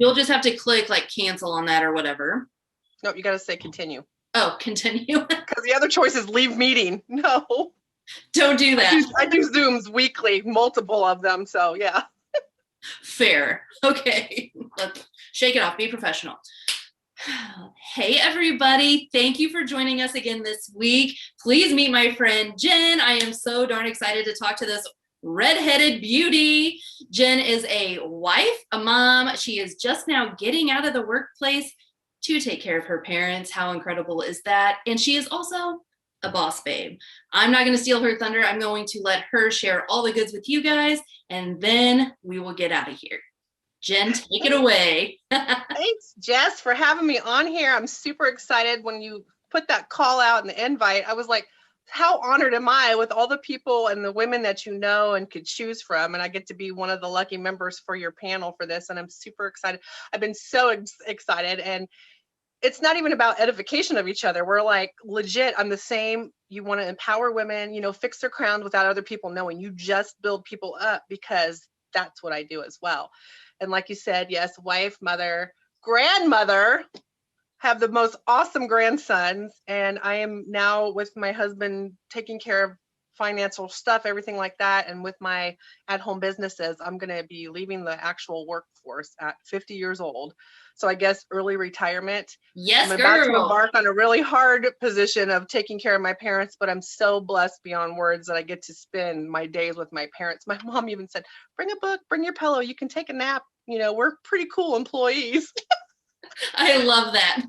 You'll just have to click like cancel on that or whatever. Nope, you got to say continue. Oh, continue. Because the other choice is leave meeting. No. Don't do that. I do Zooms weekly, multiple of them. So yeah. Fair. Okay. Let's shake it off. Be professional. Hey, everybody. Thank you for joining us again this week. Please meet my friend Jen. I am so darn excited to talk to this redheaded beauty. Jen is a wife, a mom. She is just now getting out of the workplace to take care of her parents. How incredible is that? And she is also a boss babe. I'm not going to steal her thunder. I'm going to let her share all the goods with you guys, and then we will get out of here. Jen, take it away. Thanks, Jess, for having me on here. I'm super excited when you put that call out and the invite. I was like, how honored am I with all the people and the women that you know and could choose from. And I get to be one of the lucky members for your panel for this. And I'm super excited. I've been so excited. And it's not even about edification of each other. We're like legit on the same. You want to empower women, fix their crown without other people knowing. You just build people up, because that's what I do as well. And like you said, yes, wife, mother, grandmother, have the most awesome grandsons. And I am now with my husband taking care of financial stuff, everything like that. And with my at-home businesses, I'm going to be leaving the actual workforce at 50 years old. So I guess early retirement. Yes, I'm girl. about to embark on a really hard position of taking care of my parents, but I'm so blessed beyond words that I get to spend my days with my parents. My mom even said, bring a book, bring your pillow, you can take a nap. We're pretty cool employees. I love that.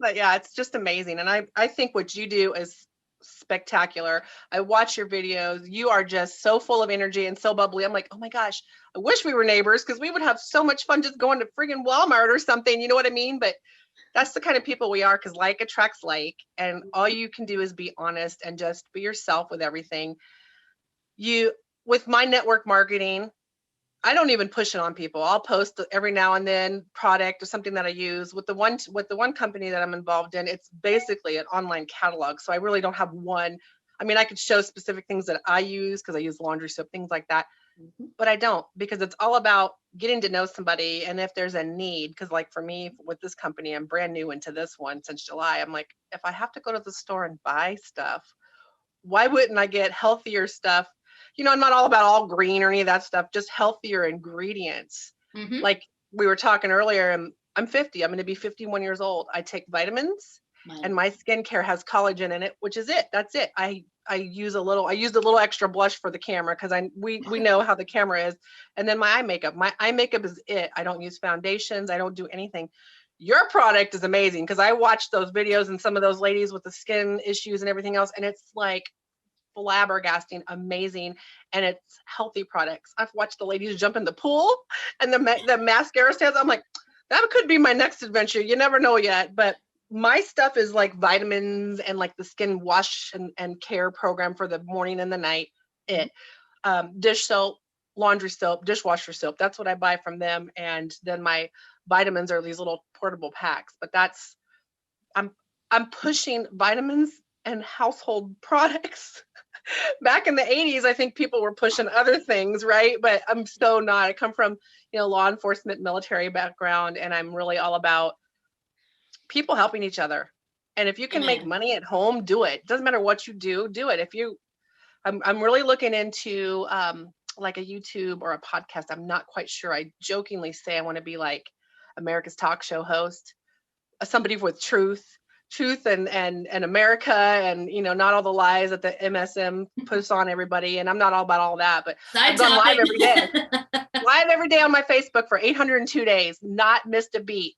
But yeah, it's just amazing. And I think what you do is spectacular. I watch your videos. You are just so full of energy and so bubbly. I'm like, oh my gosh, I wish we were neighbors, because we would have so much fun just going to friggin' Walmart or something. You know what I mean? But that's the kind of people we are, because like attracts like, and all you can do is be honest and just be yourself with everything. With my network marketing, I don't even push it on people. I'll post every now and then product or something that I use. With the one company that I'm involved in, it's basically an online catalog. So I really don't have one. I mean, I could show specific things that I use because I use laundry soap, things like that. But I don't, because it's all about getting to know somebody. And if there's a need, because like for me with this company, I'm brand new into this one since July. I'm like, if I have to go to the store and buy stuff, why wouldn't I get healthier stuff? I'm not all about all green or any of that stuff, just healthier ingredients. Mm-hmm. Like we were talking earlier, I'm 50. I'm going to be 51 years old. I take vitamins, and my skincare has collagen in it, which is it. That's it. I used a little extra blush for the camera, because we know how the camera is. And then my eye makeup. My eye makeup is it. I don't use foundations. I don't do anything. Your product is amazing, because I watched those videos and some of those ladies with the skin issues and everything else, and it's like flabbergasting, amazing, and it's healthy products. I've watched the ladies jump in the pool and the mascara stands. I'm like, that could be my next adventure. You never know yet. But my stuff is like vitamins and like the skin wash and care program for the morning and the night. Dish soap, laundry soap, dishwasher soap. That's what I buy from them. And then my vitamins are these little portable packs. But I'm pushing vitamins and household products. Back in the 80s, I think people were pushing other things, right? But I'm so not. I come from, law enforcement, military background, and I'm really all about people helping each other. And if you can make money at home, do it. Doesn't matter what you do it. I'm really looking into like a YouTube or a podcast. I'm not quite sure. I jokingly say I want to be like America's talk show host, somebody with truth and America, and not all the lies that the MSM puts on everybody. And I'm not all about all that, but I've gone live every day. Live every day on my Facebook for 802 days, not missed a beat.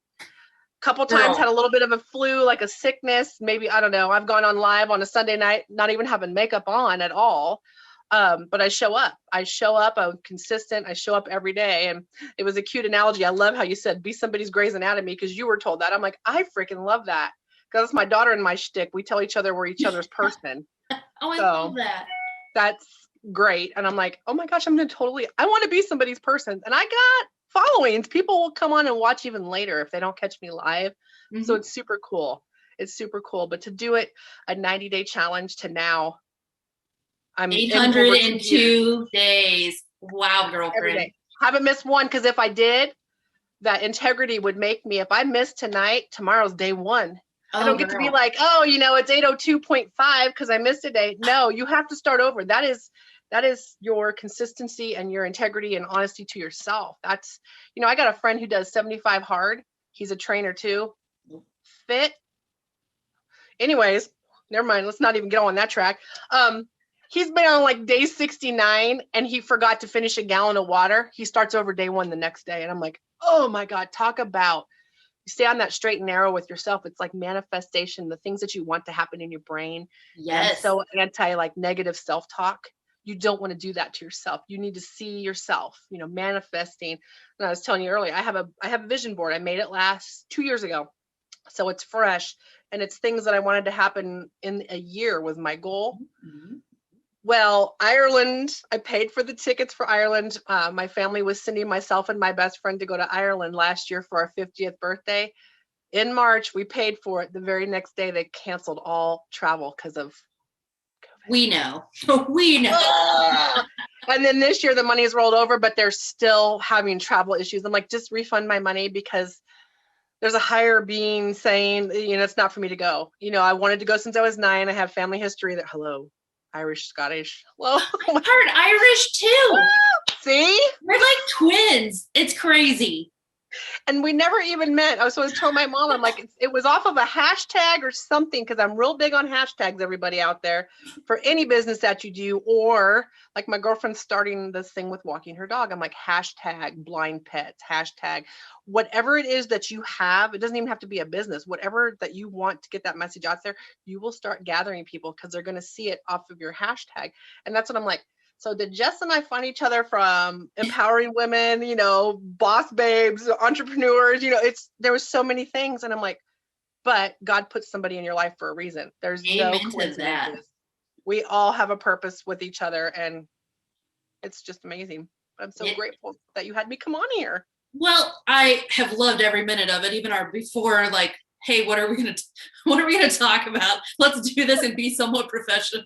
Couple times had a little bit of a flu, like a sickness, maybe, I don't know. I've gone on live on a Sunday night, not even having makeup on at all. But I show up. I'm consistent. I show up every day. And it was a cute analogy. I love how you said, be somebody's Grey's Anatomy, because you were told that. I'm like, I freaking love that. Because it's my daughter and my shtick. We tell each other we're each other's person. Oh, I love that. That's great. And I'm like, oh my gosh, I want to be somebody's person. And I got followings. People will come on and watch even later if they don't catch me live. Mm-hmm. So it's super cool. But to do it, a 90-day challenge to now, I'm 802 days. Wow, girlfriend. Haven't missed one, because if I did, that integrity would make me, if I miss tonight, tomorrow's day one. I don't get to be girl. like, oh, it's 802.5 because I missed a day. No, you have to start over. That is your consistency and your integrity and honesty to yourself. That's, I got a friend who does 75 hard. He's a trainer too. Fit. Anyways, never mind. Let's not even get on that track. He's been on like day 69 and he forgot to finish a gallon of water. He starts over day one the next day. And I'm like, oh my God, talk about, you stay on that straight and narrow with yourself. It's like manifestation, the things that you want to happen in your brain. Yes. And so anti like negative self-talk. You don't want to do that to yourself. You need to see yourself, manifesting. And I was telling you earlier, I have a vision board. I made it last 2 years ago. So it's fresh and it's things that I wanted to happen in a year was my goal. Mm-hmm. Well, Ireland, I paid for the tickets for Ireland. My family was sending myself and my best friend to go to Ireland last year for our 50th birthday. In March, we paid for it. The very next day, they canceled all travel because of COVID. We know. We know. And then this year, the money is rolled over, but they're still having travel issues. I'm like, just refund my money because there's a higher being saying, it's not for me to go. I wanted to go since I was 9. I have family history that, hello. Irish, Scottish. Well, I've heard Irish too. See? We're like twins. It's crazy. And we never even met. I was telling my mom, I'm like, it was off of a hashtag or something, because I'm real big on hashtags, everybody out there, for any business that you do. Or like my girlfriend's starting this thing with walking her dog. I'm like, hashtag blind pets, hashtag whatever it is that you have. It doesn't even have to be a business. Whatever that you want to get that message out there, you will start gathering people because they're going to see it off of your hashtag. And that's what I'm like. So did Jess and I find each other from empowering women, boss babes, entrepreneurs, there was so many things. And I'm like, but God put somebody in your life for a reason. There's no coincidences. We all have a purpose with each other. And it's just amazing. I'm so grateful that you had me come on here. Well, I have loved every minute of it. Even our before, like, hey, what are we going to talk about? Let's do this and be somewhat professional.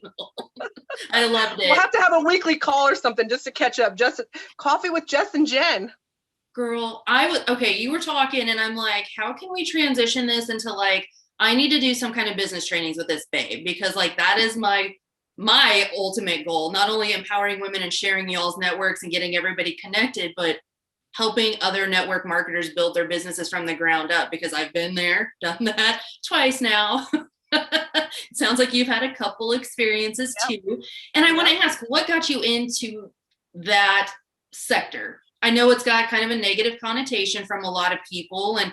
I loved it. We'll have to have a weekly call or something just to catch up. Just coffee with Jess and Jen. Girl, you were talking and I'm like, how can we transition this into like, I need to do some kind of business trainings with this babe, because like, that is my ultimate goal, not only empowering women and sharing y'all's networks and getting everybody connected, but helping other network marketers build their businesses from the ground up, because I've been there, done that twice now. It sounds like you've had a couple experiences too. And I want to ask, what got you into that sector? I know it's got kind of a negative connotation from a lot of people, and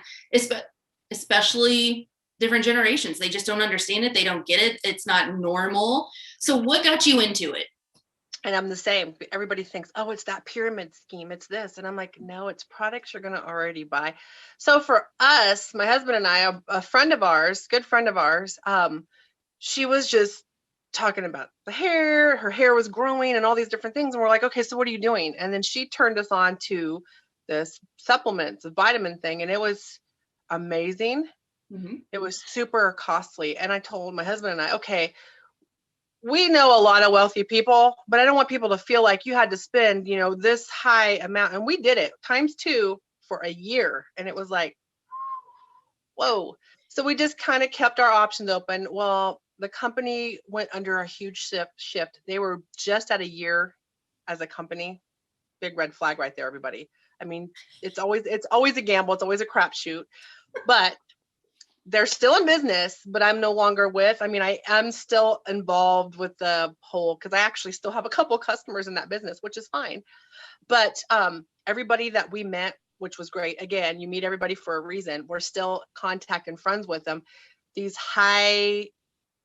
especially different generations. They just don't understand it. They don't get it. It's not normal. So what got you into it? And I'm the same. Everybody thinks, oh, it's that pyramid scheme. It's this. And I'm like, no, it's products you're going to already buy. So for us, my husband and I, a friend of ours, good friend of ours, she was just talking about the hair. Her hair was growing and all these different things. And we're like, okay, so what are you doing? And then she turned us on to this supplements, a vitamin thing. And it was amazing. Mm-hmm. It was super costly. And I told my husband and I, okay, we know a lot of wealthy people, but I don't want people to feel like you had to spend, this high amount. And we did it ×2 for a year. And it was like, whoa. So we just kind of kept our options open. Well, the company went under a huge shift. They were just at a year as a company. Big red flag right there, everybody. I mean, it's always a gamble. It's always a crapshoot, but they're still in business, but I'm no longer with. I mean, I am still involved with the whole, because I actually still have a couple of customers in that business, which is fine. But everybody that we met, which was great. Again, you meet everybody for a reason. We're still contact and friends with them. These high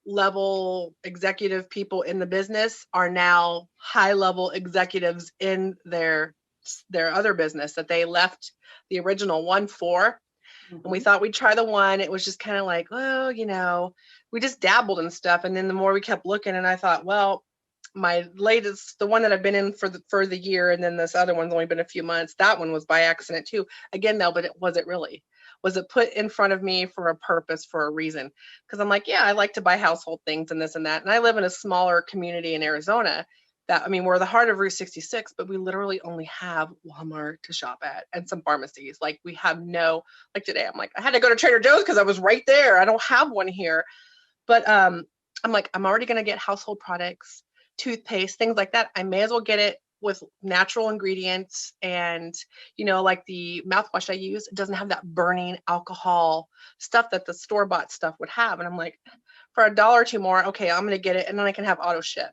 level executive people in the business are now high level executives in their other business that they left the original one for. And we thought we'd try the one. It was just kind of like, well, we just dabbled in stuff. And then the more we kept looking, and I thought, well, my latest, the one that I've been in for the year, and then this other one's only been a few months. That one was by accident too. Again, though, but was it really? Was it put in front of me for a purpose, for a reason? Because I'm like, yeah, I like to buy household things and this and that. And I live in a smaller community in Arizona. that, I mean, we're the heart of Route 66, but we literally only have Walmart to shop at and some pharmacies. Like we have no, like today, I'm like, I had to go to Trader Joe's because I was right there. I don't have one here. But I'm like, I'm already going to get household products, toothpaste, things like that. I may as well get it with natural ingredients. And, you know, like the mouthwash I use, it doesn't have that burning alcohol stuff that the store-bought stuff would have. And I'm like, for $1 or $2 more, okay, I'm going to get it. And then I can have auto ship.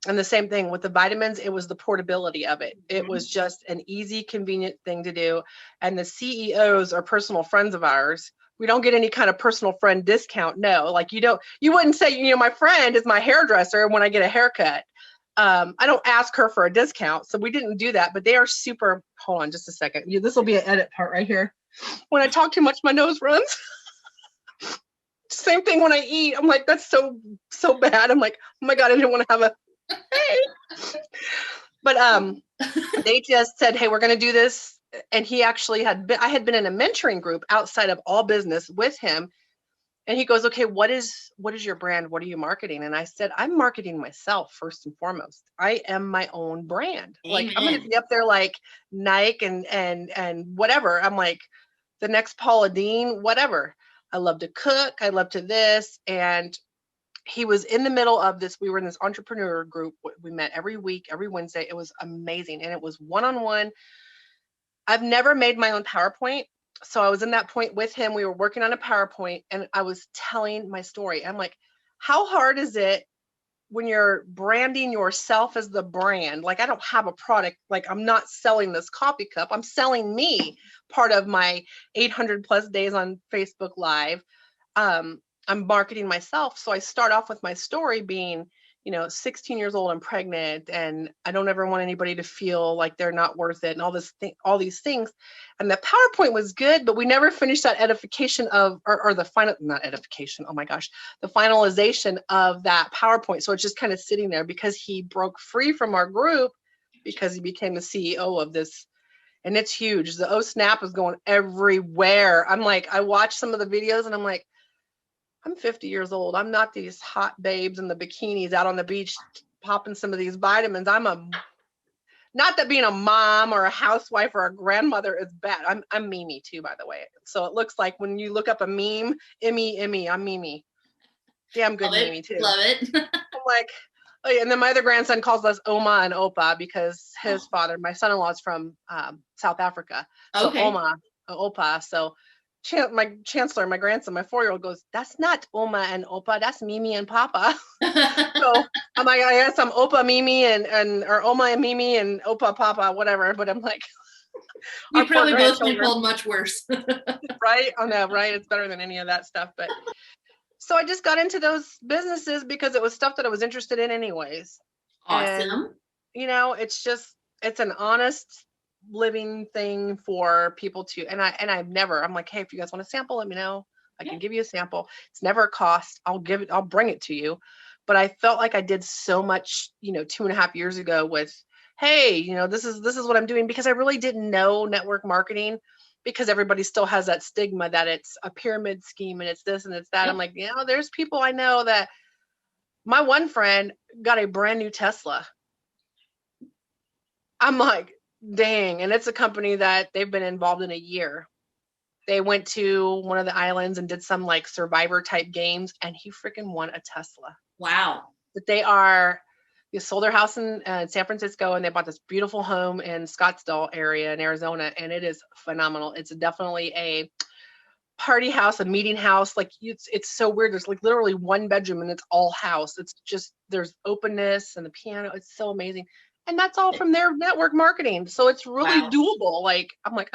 And the same thing with the vitamins, it was the portability of it. It was just an easy, convenient thing to do. And the CEOs are personal friends of ours. We don't get any kind of personal friend discount. No, like you wouldn't say, you know, my friend is my hairdresser when I get a haircut. I don't ask her for a discount. So we didn't do that, but they are super, hold on just a second. This will be an edit part right here. When I talk too much, my nose runs. Same thing when I eat. I'm like, that's so bad. I'm like, oh my God, I didn't want to have a, hey. But they just said, hey, we're going to do this. And he actually I had been in a mentoring group outside of all business with him. And he goes, okay, what is your brand? What are you marketing? And I said, I'm marketing myself first and foremost. I am my own brand. Amen. Like I'm going to be up there like Nike and whatever. I'm like the next Paula Deen, whatever. I love to cook. I love to this. And he was in the middle of this. We were in this entrepreneur group. We met every week, every Wednesday. It was amazing. And it was one-on-one. I've never made my own PowerPoint. So I was in that point with him. We were working on a PowerPoint and I was telling my story. I'm like, how hard is it when you're branding yourself as the brand? Like I don't have a product. Like I'm not selling this coffee cup. I'm selling me, part of my 800 plus days on Facebook Live. I'm marketing myself. So I start off with my story being, you know, 16 years old and pregnant, and I don't ever want anybody to feel like they're not worth it and all these things. And the PowerPoint was good, but we never finished that edification of, or the final, not edification. Oh my gosh, the finalization of that PowerPoint. So it's just kind of sitting there because he broke free from our group because he became the CEO of this. And it's huge. The O Snap is going everywhere. I'm like, I watch some of the videos and I'm like, I'm 50 years old. I'm not these hot babes in the bikinis out on the beach popping some of these vitamins. Not that being a mom or a housewife or a grandmother is bad. I'm Mimi too, by the way. So it looks like when you look up a meme, Emmy, I'm Mimi. Damn good Mimi too. Love it. I'm like, oh yeah. And then my other grandson calls us Oma and Opa because his father, my son-in-law, is from South Africa. So okay. Oma, Opa. So my chancellor, my grandson, my 4-year-old goes, that's not Oma and Opa, that's Mimi and Papa. So I'm like, I guess I'm Opa Mimi or Oma and Mimi and Opa Papa, whatever. But I'm like, we probably both been called much worse. Right? Oh no, right? It's better than any of that stuff. But so I just got into those businesses because it was stuff that I was interested in anyways. Awesome. And, you know, it's an honest living thing for people to, and I'm like, hey, if you guys want a sample, let me know. I can give you a sample. It's never a cost. I'll bring it to you. But I felt like I did so much, you know, 2.5 years ago with, hey, you know, this is what I'm doing, because I really didn't know network marketing, because everybody still has that stigma that it's a pyramid scheme and it's this and it's that. I'm like, you know, there's people I know that, my one friend got a brand new Tesla. I'm like, dang. And it's a company that they've been involved in a year. They went to one of the islands and did some like survivor type games, and he freaking won a Tesla. Wow. But they sold their house in San Francisco, and they bought this beautiful home in Scottsdale area in Arizona. And it is phenomenal. It's definitely a party house, a meeting house. Like it's so weird. There's like literally one bedroom and it's all house. It's just, there's openness and the piano. It's so amazing. And that's all from their network marketing. So it's really doable. Like, I'm like,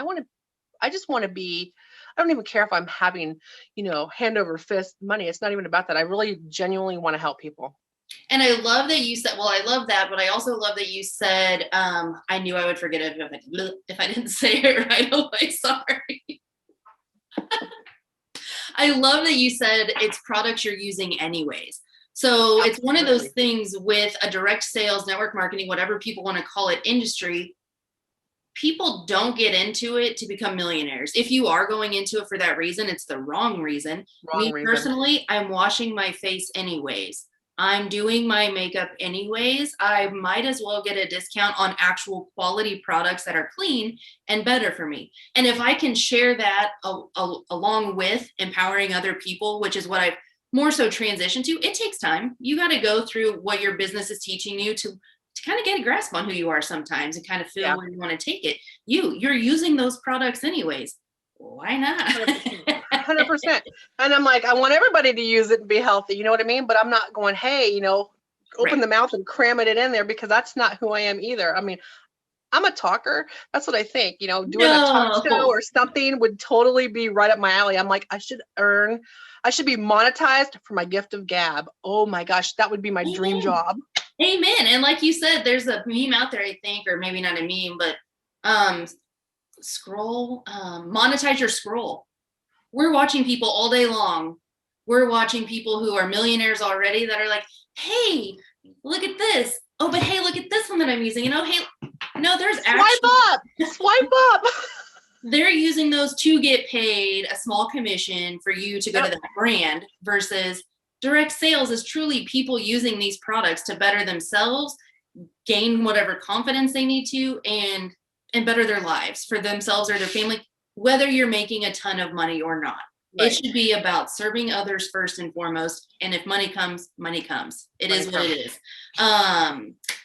I just want to be, I don't even care if I'm having, you know, hand over fist money. It's not even about that. I really genuinely want to help people. And I love that you said, well, I love that, but I also love that you said, I knew I would forget it if I didn't say it right away. Sorry. I love that you said it's products you're using anyways. So Absolutely. It's one of those things with a direct sales, network marketing, whatever people want to call it, industry. People don't get into it to become millionaires. If you are going into it for that reason, it's the wrong reason. Personally, I'm washing my face anyways. I'm doing my makeup anyways. I might as well get a discount on actual quality products that are clean and better for me. And if I can share that along with empowering other people, which is what I've more so transitioned to, it takes time. You got to go through what your business is teaching you to kind of get a grasp on who you are sometimes and kind of feel where you want to take it. You're using those products anyways. Why not? 100%. And I'm like, I want everybody to use it and be healthy. You know what I mean? But I'm not going, hey, open the mouth and cram it in there, because that's not who I am either. I mean, I'm a talker. That's what I think, doing a talk show or something would totally be right up my alley. I'm like, I should be monetized for my gift of gab. Oh my gosh, that would be my dream job. Amen. And like you said, there's a meme out there, I think, or maybe not a meme, but monetize your scroll. We're watching people all day long. We're watching people who are millionaires already that are like, hey, look at this. Oh, but hey, look at this one that I'm using. Hey, no, there's Swipe up. They're using those to get paid a small commission for you to go to that brand, versus direct sales is truly people using these products to better themselves, gain whatever confidence they need to, and better their lives for themselves or their family, whether you're making a ton of money or not. Right. It should be about serving others first and foremost. And if money comes, money comes. It is what it is.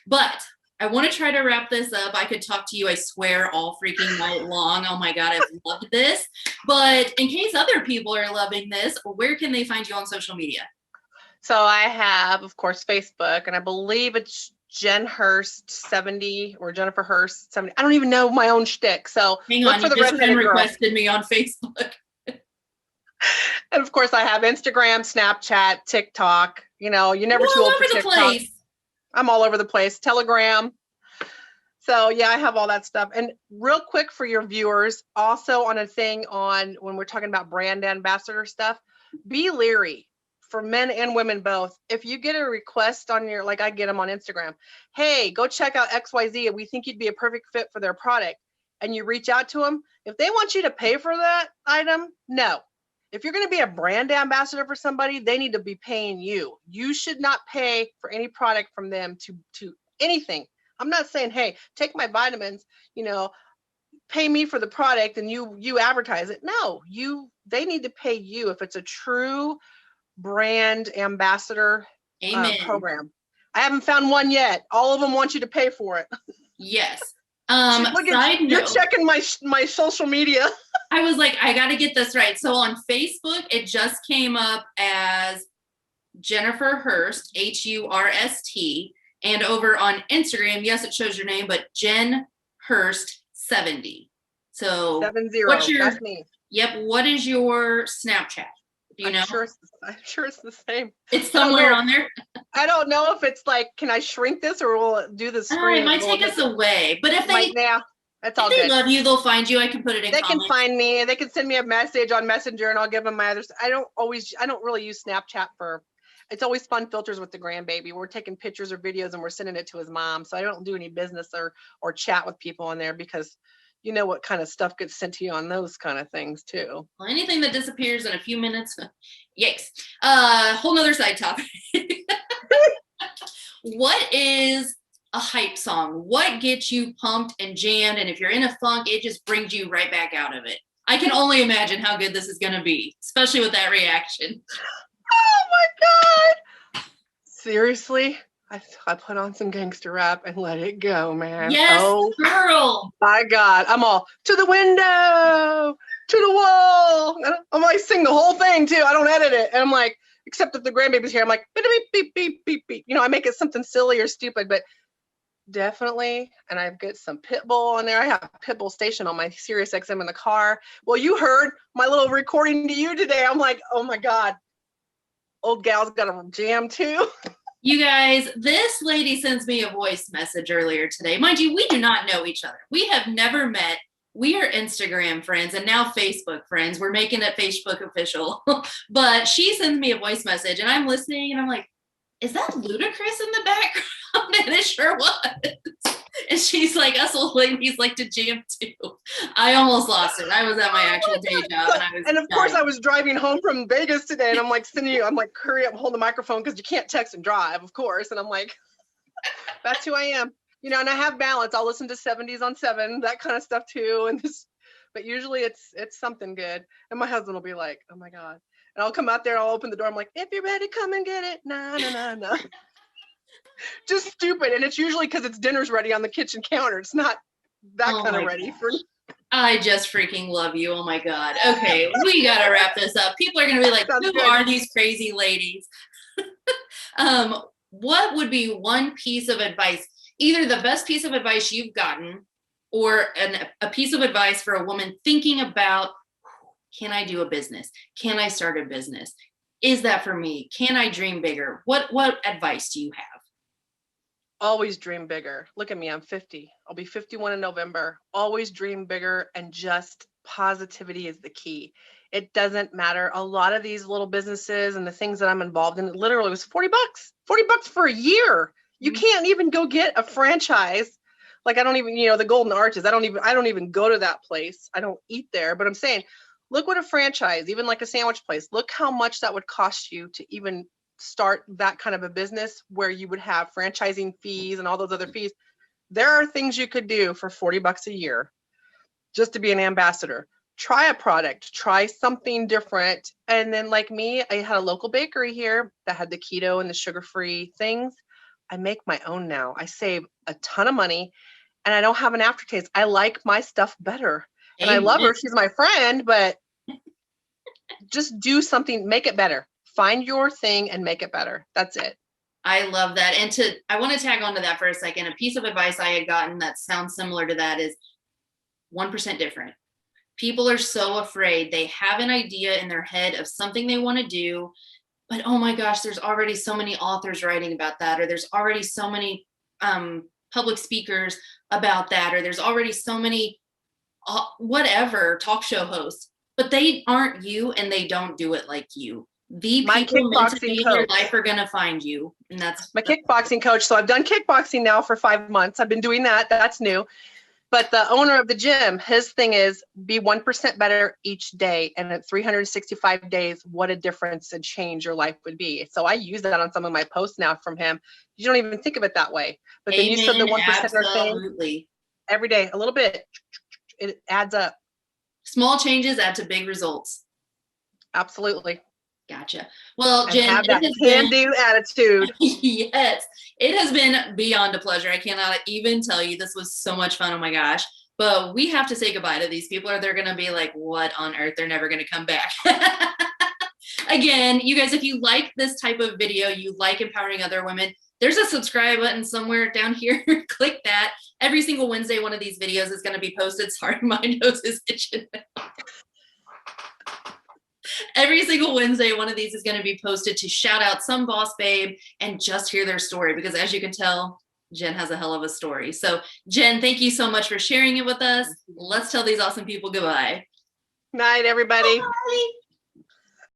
But I want to try to wrap this up. I could talk to you, I swear, all freaking night long. Oh my God, I've loved this. But in case other people are loving this, where can they find you on social media? So I have, of course, Facebook, and I believe it's Jen Hurst 70 or Jennifer Hurst 70. I don't even know my own shtick. So hang on, you just friend requested me on Facebook. And of course, I have Instagram, Snapchat, TikTok. You're never too old for TikTok. I'm all over the place. Telegram. So yeah, I have all that stuff. And real quick for your viewers, also on a thing on when we're talking about brand ambassador stuff, be leery. For men and women both, if you get a request on your, like I get them on Instagram, hey, go check out XYZ and we think you'd be a perfect fit for their product, and you reach out to them, if they want you to pay for that item, no. If you're going to be a brand ambassador for somebody, they need to be paying you. You should not pay for any product from them to anything. I'm not saying, hey, take my vitamins, pay me for the product and you advertise it. No, they need to pay you if it's a true brand ambassador program. I haven't found one yet. All of them want you to pay for it. Yes. You're checking my social media. I was like, I got to get this right. So on Facebook, it just came up as Jennifer Hurst, Hurst. And over on Instagram, yes, it shows your name, but Jen Hurst 70. So 70. That's me. Yep. What is your Snapchat? Do you know? I'm sure it's the same. It's somewhere on there. I don't know if it's like, can I shrink this or will it do the screen? It might take us away. But if they that's all good. They love you, they'll find you. I can put it in. They can find me. They can send me a message on Messenger and I'll give them my others. I don't really use Snapchat it's always fun filters with the grandbaby. We're taking pictures or videos and we're sending it to his mom. So I don't do any business or chat with people on there, because you know what kind of stuff gets sent to you on those kind of things too. Well, anything that disappears in a few minutes, yikes. Whole nother side topic. What is a hype song? What gets you pumped and jammed? And if you're in a funk, it just brings you right back out of it. I can only imagine how good this is going to be, especially with that reaction. Oh my God. Seriously? I put on some gangster rap and let it go, man. Yes, girl. My God. I'm all to the window, to the wall. I'm like, sing the whole thing too. I don't edit it. And I'm like, except if the grandbaby's here, I'm like, beep, beep, beep, beep, beep. I make it something silly or stupid, but definitely. And I've got some Pitbull on there. I have Pitbull station on my Sirius XM in the car. Well, you heard my little recording to you today. I'm like, oh my God. Old gal's got a jam too. You guys, this lady sends me a voice message earlier today. Mind you, we do not know each other. We have never met. We are Instagram friends and now Facebook friends. We're making it Facebook official. But she sends me a voice message and I'm listening and I'm like, is that Ludacris in the background? And it sure was. And she's like, us old ladies like to jam too. I almost lost it. I was at my actual day job and I was. And of course, I was driving home from Vegas today, and I'm like sending you. I'm like, hurry up, hold the microphone because you can't text and drive, of course. And I'm like, that's who I am, you know. And I have balance. I'll listen to 70s on 7, that kind of stuff too. And this, but usually it's something good. And my husband will be like, oh my god. And I'll come out there, I'll open the door. I'm like, if you're ready, come and get it. Nah, nah, nah, nah. Just stupid. And it's usually because it's dinner's ready on the kitchen counter. It's not that kind of ready for. I just freaking love you. Oh my God. Okay, we gotta wrap this up. People are gonna be like, who are these crazy ladies? What would be one piece of advice, either the best piece of advice you've gotten or a piece of advice for a woman thinking about, can I do a business? Can I start a business? Is that for me? Can I dream bigger? What advice do you have? Always dream bigger. Look at me, I'm 50. I'll be 51 in November. Always dream bigger, and just positivity is the key. It doesn't matter. A lot of these little businesses and the things that I'm involved in, literally was $40. $40 for a year. You can't even go get a franchise. Like, I don't even, you know, the Golden Arches, I don't even go to that place. I don't eat there, but I'm saying, look what a franchise, even like a sandwich place, look how much that would cost you to even start that kind of a business where you would have franchising fees and all those other fees. There are things you could do for $40 a year just to be an ambassador. Try a product, try something different. And then, like me, I had a local bakery here that had the keto and the sugar-free things. I make my own now. I save a ton of money and I don't have an aftertaste. I like my stuff better. And I love her. She's my friend, but just do something, make it better. Find your thing and make it better. That's it. I love that. And I want to tag on to that for a second. A piece of advice I had gotten that sounds similar to that is 1% different. People are so afraid. They have an idea in their head of something they want to do, but oh my gosh, there's already so many authors writing about that, or there's already so many public speakers about that, or there's already so many whatever talk show hosts, but they aren't you and they don't do it like you. The my people meant to be in your life are gonna find you, and that's my kickboxing coach. So I've done kickboxing now for 5 months. I've been doing that. That's new. But the owner of the gym, his thing is be 1% better each day. And at 365 days, what a difference and change your life would be. So I use that on some of my posts now from him. You don't even think of it that way. But then you said the 1% thing every day, a little bit, it adds up. Small changes add to big results. Absolutely. Gotcha. Well, and Jen, have that can-do attitude. Yes, it has been beyond a pleasure. I cannot even tell you. This was so much fun. Oh my gosh. But we have to say goodbye to these people, or they're going to be like, what on earth? They're never going to come back. Again, you guys, if you like this type of video, you like empowering other women, there's a subscribe button somewhere down here. Click that. Every single Wednesday, one of these videos is going to be posted. Sorry, my nose is itching now. Every single Wednesday, one of these is going to be posted to shout out some boss babe and just hear their story, because as you can tell, Jen has a hell of a story. So Jen, thank you so much for sharing it with us. Let's tell these awesome people goodbye. Night, everybody. Bye.